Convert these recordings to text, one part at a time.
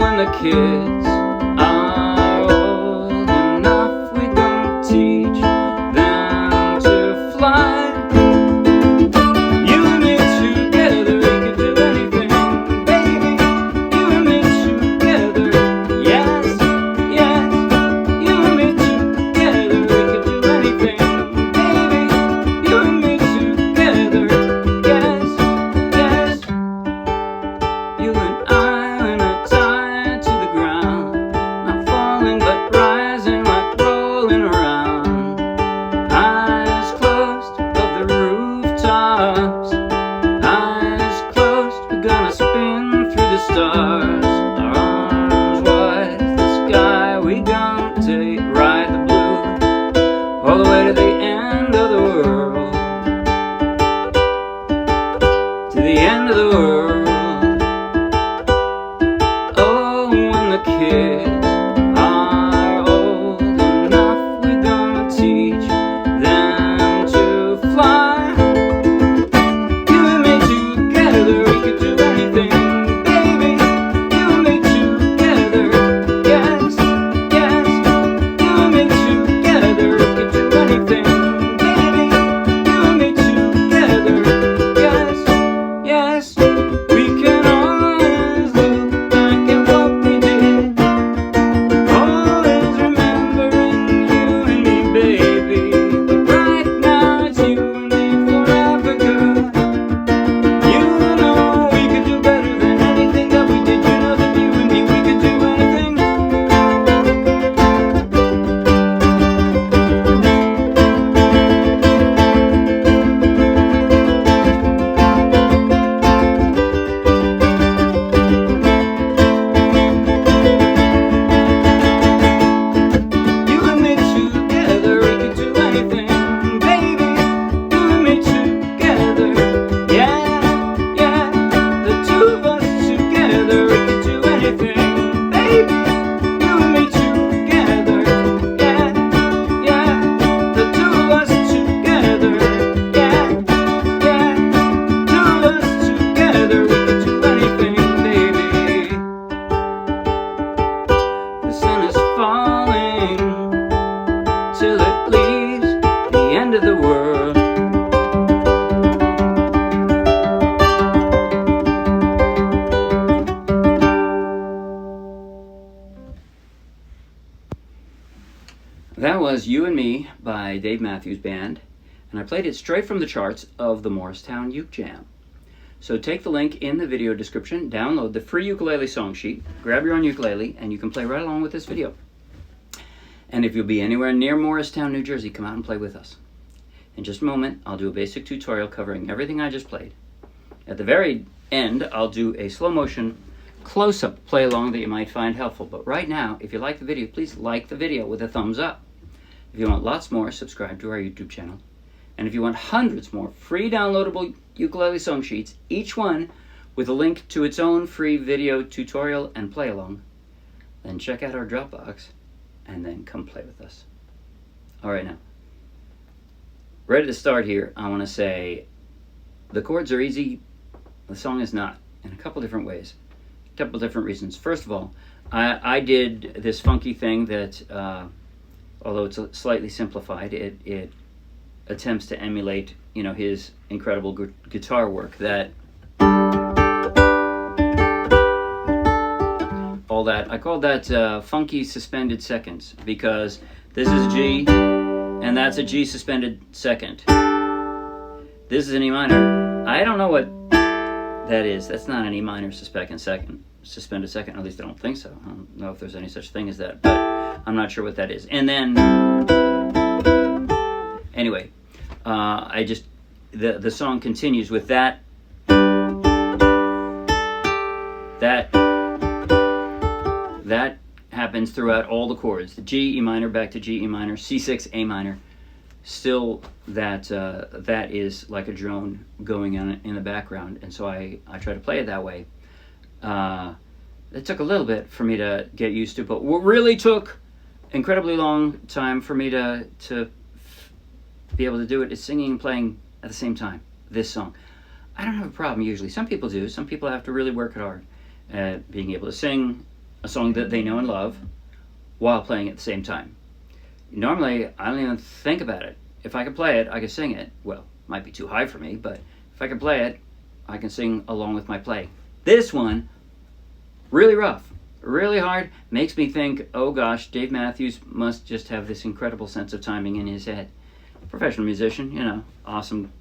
when the kids are old enough, we don't teach them to fly. You and me together, we could do anything, baby. You and me together, yes, yes. You and me together, we could do anything, baby. You and me together, yes, yes. You and I, when we're tied to the ground, not falling but rising like rolling around. Eyes closed above the rooftops, eyes closed, we're gonna spin through the stars. Our arms wide as the sky, we gonna take, ride the blue all the way to the end of the world, to the end of the world. Oh, when the kids are old enough, we're gonna teach them to fly. You and me together, we could do anything, baby. You and me together, yes, yes. You and me together, we could do anything, baby. You and me together, yes, yes. We can always look back at what we did, always remembering you and me, baby. But right now it's you and me forever, girl. You know we could do better than anything that we did. You know that you and me, we could do anything. You and me together, we could do anything, baby. You and me together, yeah, yeah. The two of us together, we could do anything, baby. You and me together, yeah, yeah. The two of us together, yeah, yeah. Two of us together, we could do anything, baby. The sun is falling till it leaves the end of the world. That was You and Me by Dave Matthews Band, and I played it straight from the charts of the Morristown Uke Jam. So take the link in the video description, download the free ukulele song sheet, grab your own ukulele, and you can play right along with this video. And if you'll be anywhere near Morristown, New Jersey, come out and play with us. In just a moment, I'll do a basic tutorial covering everything I just played. At the very end, I'll do a slow motion close-up play along that you might find helpful. But right now, if you like the video, please like the video with a thumbs up. If you want lots more, subscribe to our YouTube channel. And if you want hundreds more free downloadable ukulele song sheets, each one with a link to its own free video tutorial and play along, then check out our Dropbox and then come play with us. All right, now, ready to start here, I want to say the chords are easy, the song is not, in a couple different ways, a couple different reasons. First of all, I did this funky thing that, although it's slightly simplified, it attempts to emulate, you know, his incredible guitar work. That all that I called that funky suspended seconds, because this is a G and that's a G suspended second. This is an E minor. I don't know what that is. That's not an E minor suspended second. At least I don't think so. I don't know if there's any such thing as that, but I'm not sure what that is. And then anyway, I just the song continues with that happens throughout all the chords. The G, E minor, back to G, E minor, C6, A minor. Still that is like a drone going on in the background, and so I try to play it that way. It took a little bit for me to get used to, but what really took incredibly long time for me to be able to do it is singing and playing at the same time. This song, I don't have a problem usually. Some people do. Some people have to really work hard at being able to sing a song that they know and love while playing at the same time. Normally, I don't even think about it. If I can play it, I can sing it. Well, it might be too high for me, but if I can play it, I can sing along with my playing. This one, really rough, really hard, makes me think, oh gosh, Dave Matthews must just have this incredible sense of timing in his head. Professional musician, you know, awesome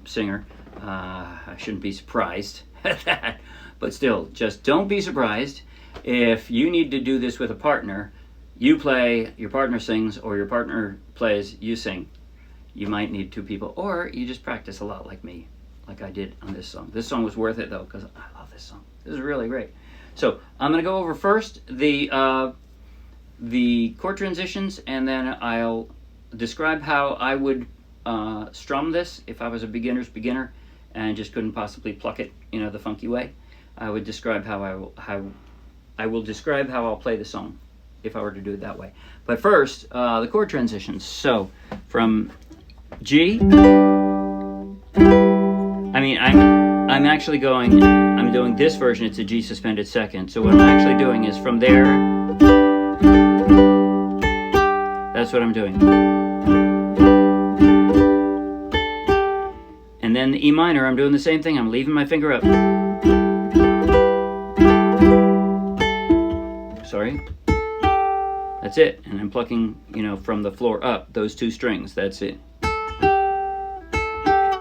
singer. I shouldn't be surprised at that. But still, just don't be surprised if you need to do this with a partner. You play, your partner sings, or your partner plays, you sing. You might need two people, or you just practice a lot like me, like I did on this song. This song was worth it though, because I love this song. This is really great. So I'm going to go over first the chord transitions, and then I'll describe how I would strum this if I was a beginner's beginner and just couldn't possibly pluck it, you know, the funky way. I would describe how I will describe how I'll play the song if I were to do it that way. But first, the chord transitions. So from G, I mean, I'm actually going, I'm doing this version, it's a G suspended second. So what I'm actually doing is from there, that's what I'm doing. And then the E minor, I'm doing the same thing, I'm leaving my finger up. Sorry. That's it. And I'm plucking, you know, from the floor up, those two strings, that's it.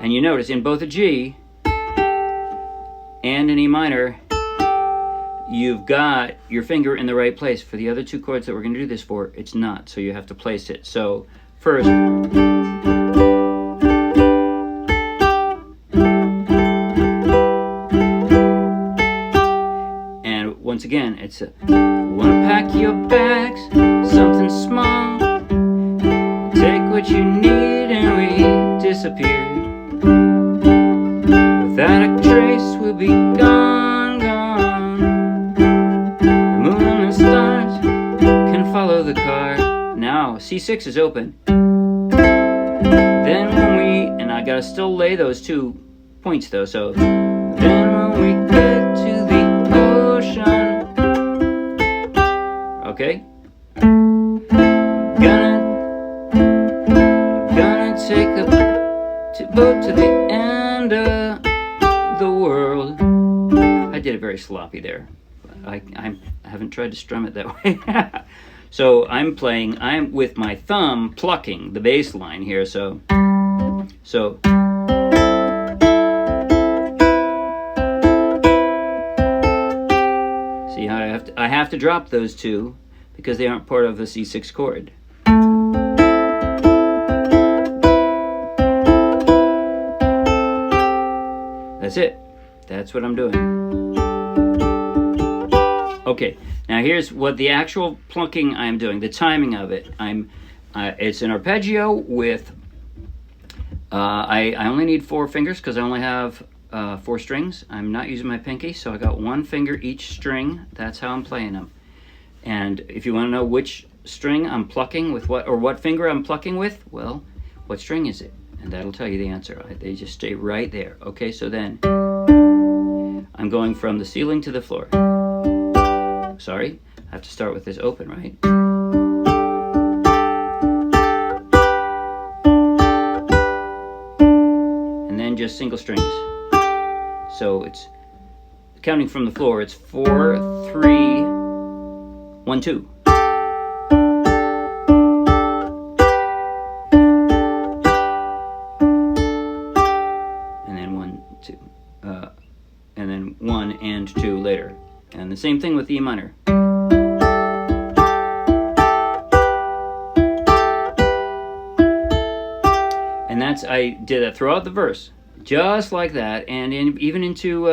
And you notice in both a G and an E minor, you've got your finger in the right place. For the other two chords that we're going to do this for, it's not, so you have to place it. So first, and once again, it's a wanna pack your bags, something small, take what you need and we disappear. Without a trace we'll be gone, gone. The moon and stars can follow the car. Now C6 is open. Then when we, and I gotta still lay those 2 points though, so then when we get to the ocean, okay, gonna take a boat to the end of the world. I did it very sloppy there. I haven't tried to strum it that way. So I'm with my thumb plucking the bass line here. So see how I have to drop those 2 because they aren't part of the C6 chord. That's it. That's what I'm doing. Okay, now here's what the actual plucking I'm doing, the timing of it. It's an arpeggio with, I only need 4 fingers because I only have 4 strings. I'm not using my pinky, so I got 1 finger each string. That's how I'm playing them. And if you want to know which string I'm plucking with what, or what finger I'm plucking with, well, what string is it? And that'll tell you the answer. They just stay right there. Okay, so then I'm going from the ceiling to the floor. Sorry, I have to start with this open, right? And then just single strings. So it's counting from the floor, it's 4, 3, 1, 2. And then 1 and 2 later. And the same thing with E minor. And I did that throughout the verse, just like that, and even into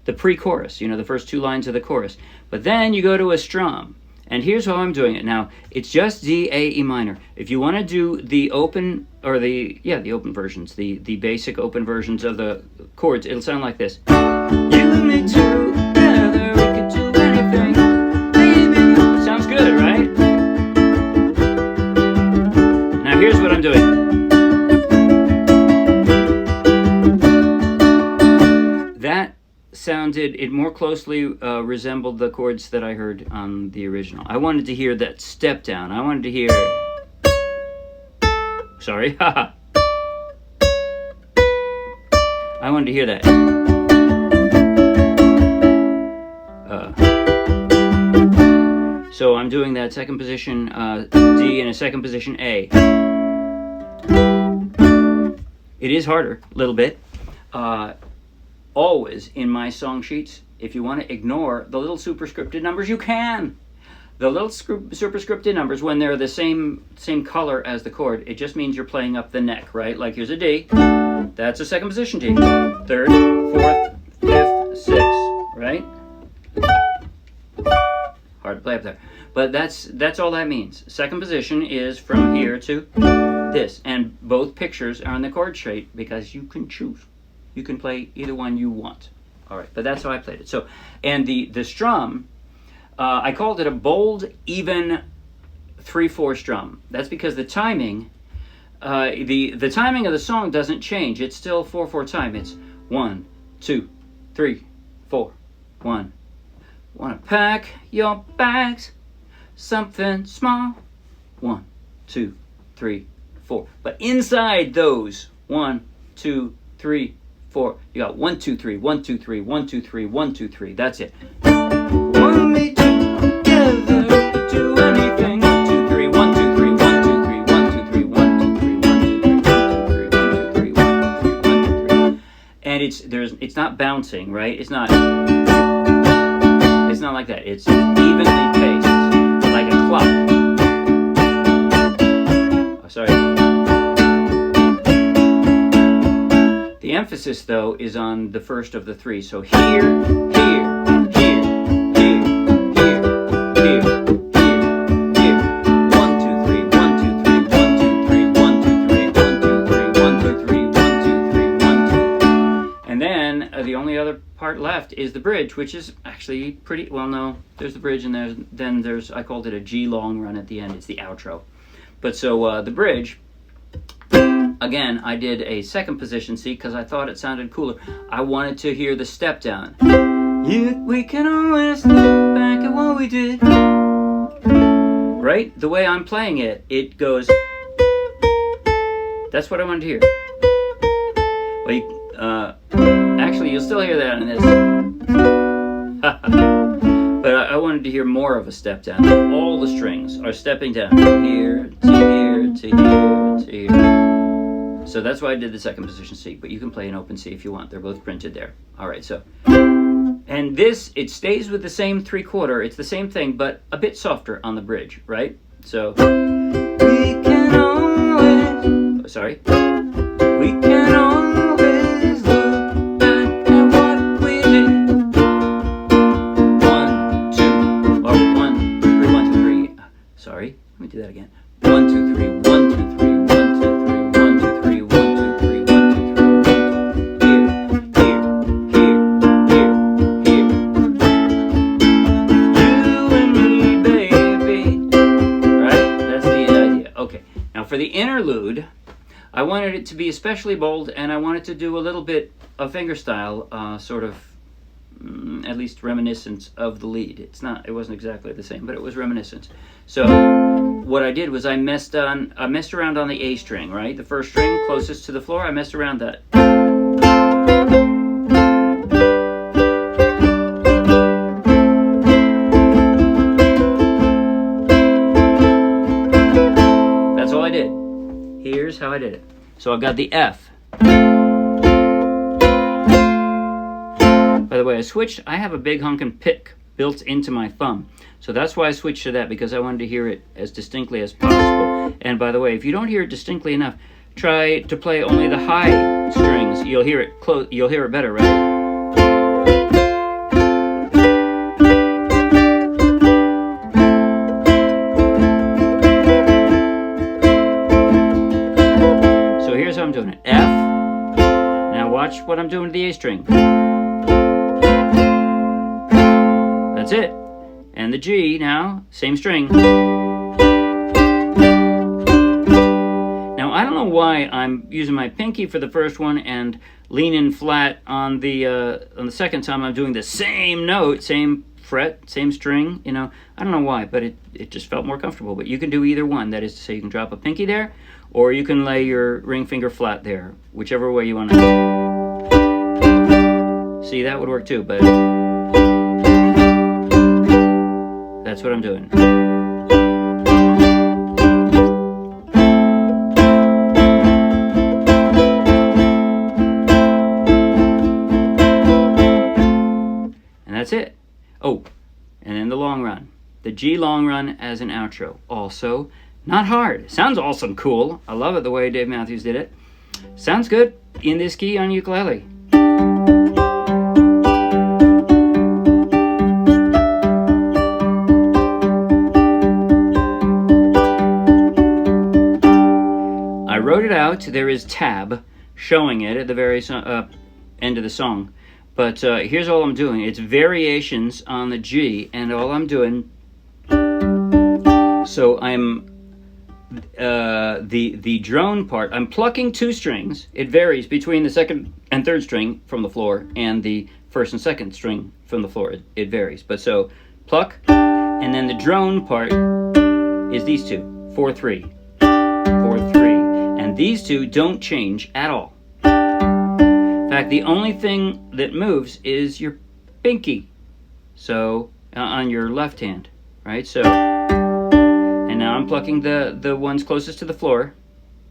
the pre-chorus, you know, the first 2 lines of the chorus. But then you go to a strum, and here's how I'm doing it. Now, it's just D, A, E minor. If you want to do the open, or the open versions, the basic open versions of the chords, it'll sound like this. You and me together, we could do anything, baby. Sounds good, right? Now here's what I'm doing. That sounded did, it more closely resembled the chords that I heard on the original. I wanted to hear that step down. I wanted to hear... Sorry, haha. I wanted to hear that. So I'm doing that second position D and a second position A. It is harder, a little bit. Always in my song sheets, if you want to ignore the little superscripted numbers, you can. The little superscripted numbers, when they're the same color as the chord, it just means you're playing up the neck, right? Like here's a D. That's a second position D. Third, fourth, fifth, sixth, right? Hard to play up there. But that's all that means. Second position is from here to this. And both pictures are on the chord sheet because you can choose. You can play either one you want. All right, but that's how I played it. So, and the strum, I called it a bold, even 3/4 strum. That's because the timing, the timing of the song doesn't change. It's still 4/4 time. It's 1, 2, 3, 4, 1. Wanna pack your bags, something small. 1, 2, 3, 4. But inside those 1, 2, 3, 4, you got 1, 2, 3, 1, 2, 3, 1, 2, 3, 1, 2, 3. That's it. Want me together to do anything? 1, 2, 3, 1, 2, 3, 1, 2, 3, 1, 2, 3, 1, 2, 3, 1, 2, 3, 1, 2, 3, 1, 2, 3, 1, 2, 3, 1, 2, 3. And it's not bouncing, right? It's not like that. It's evenly paced, like a clock. Oh, sorry. The emphasis, though, is on the first of the three. So here, here, here, here, here, here, here, here. 1, 2, 3, 1, 2, 3, 1, 2, 3, 1, 2, 3, 1, 2, 3, 1, 2, 3, 1, 2, 3, 1, 2. And then the only other part left is the bridge, which is actually pretty, well, no, there's the bridge and then there's, I called it a G long run at the end. It's the outro. But so the bridge, again, I did a second position C because I thought it sounded cooler. I wanted to hear the step down. Yeah, we can always look back at what we did. Right? The way I'm playing it, it goes. That's what I wanted to hear. Well, actually, you'll still hear that in this. But I wanted to hear more of a step down. All the strings are stepping down. Here, to here, to here, to here. So that's why I did the second position C. But you can play an open C if you want. They're both printed there. All right, so. And this, it stays with the same 3/4. It's the same thing, but a bit softer on the bridge, right? So. We can always. Oh, sorry. We can always look back at what we did. 1, 2, or 1, 3, 1, 2, 3. Sorry, let me do that again. 1, 2, 3, 1, 2, 3, 1, 2, 3, 1, 2, 3, 1, 2, 3, 1, 2, 3, 1, 2, 3. Here, you and me, baby. Right? That's the idea. Okay. Now for the interlude, I wanted it to be especially bold, and I wanted to do a little bit of fingerstyle, sort of, at least reminiscent of the lead. It wasn't exactly the same, but it was reminiscent. So what I did was I messed around on the A string, right? The first string closest to the floor, I messed around that. That's all I did. Here's how I did it. So I've got the F. By the way, I have a big honkin' pick built into my thumb. So that's why I switched to that, because I wanted to hear it as distinctly as possible. And by the way, if you don't hear it distinctly enough, try to play only the high strings. You'll hear it better, right? I'm doing it. F. Now watch what I'm doing to the A string. That's it. And the G now, same string. Now I don't don't know why I'm using my pinky for the first one and leaning flat on the second time I'm doing the same note, same fret, same string, you know. I don't know why, but it just felt more comfortable. But you can do either one. That is to say, you can drop a pinky there, or you can lay your ring finger flat there, whichever way you want to. See, that would work too, but that's what I'm doing. That's it. Oh, and then the long run. The G long run as an outro. Also, not hard. Sounds awesome cool. I love it the way Dave Matthews did it. Sounds good in this key on ukulele. I wrote it out. There is tab showing it at the very end of the song. But here's all I'm doing. It's variations on the G, and all I'm doing. So I'm the drone part. I'm plucking two strings. It varies between the second and third string from the floor and the first and second string from the floor. It varies. But so pluck, and then the drone part is these two, 4-3, 4-3, and these two don't change at all. In fact, the only thing that moves is your pinky, so on your left hand, right? So, and now I'm plucking the ones closest to the floor.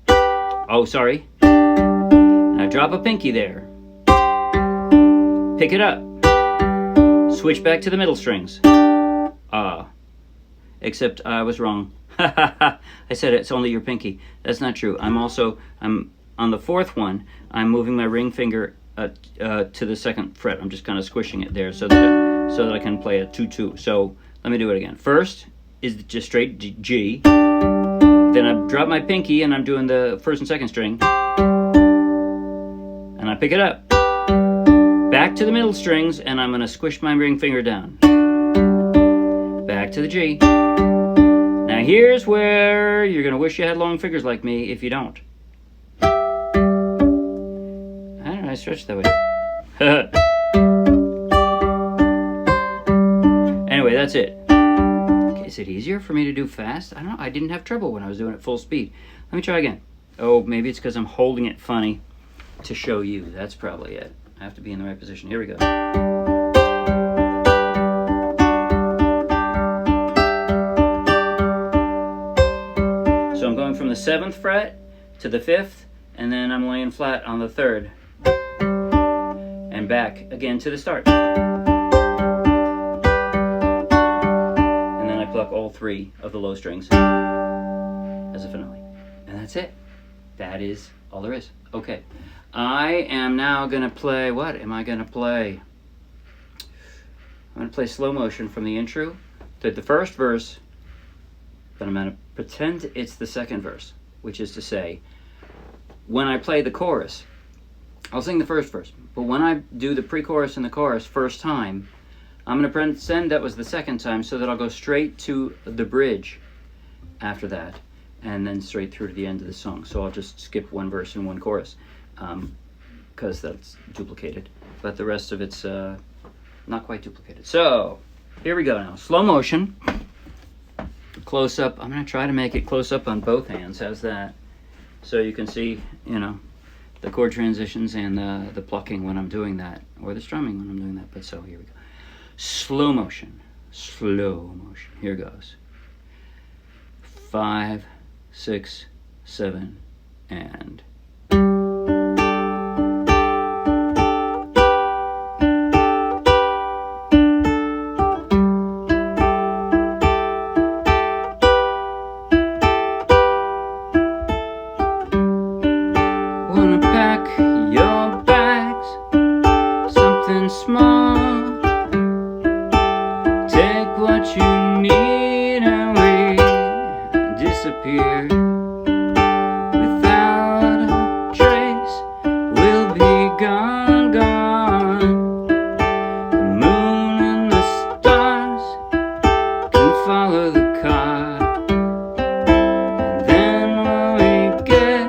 Oh, sorry. Now drop a pinky there. Pick it up. Switch back to the middle strings. Except I was wrong. I said it's only your pinky. That's not true. I'm on the fourth one, I'm moving my ring finger to the second fret. I'm just kind of squishing it there so that I can play a 2-2. So let me do it again. First is just straight G. Then I drop my pinky and I'm doing the first and second string. And I pick it up. Back to the middle strings, and I'm going to squish my ring finger down. Back to the G. Now here's where you're going to wish you had long fingers like me if you don't. I stretch that way. Anyway, that's it. Okay, is it easier for me to do fast? I don't know. I didn't have trouble when I was doing it full speed. Let me try again. Oh, maybe it's because I'm holding it funny to show you. That's probably it. I have to be in the right position. Here we go. So I'm going from the 7th fret to the 5th, and then I'm laying flat on the 3rd. And back again to the start. And then I pluck all 3 of the low strings as a finale. And that's it. That is all there is. Okay. I am now going to play, what am I going to play? I'm going to play slow motion from the intro to the first verse, but I'm going to pretend it's the second verse, which is to say, when I play the chorus, I'll sing the first verse, but when I do the pre-chorus and the chorus first time, I'm going to pretend that was the second time so that I'll go straight to the bridge after that and then straight through to the end of the song. So I'll just skip one verse and one chorus because that's duplicated, but the rest of it's not quite duplicated. So here we go now. Slow motion, close up. I'm going to try to make it close up on both hands. How's that? So you can see, you know, the chord transitions and the plucking when I'm doing that, or the strumming when I'm doing that. But so here we go. Slow motion. Here goes. 5, 6, 7, and... small, take what you need and we disappear without a trace. We'll be gone, gone. The moon and the stars can follow the car, and then when we get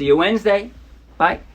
you Wednesday. Bye.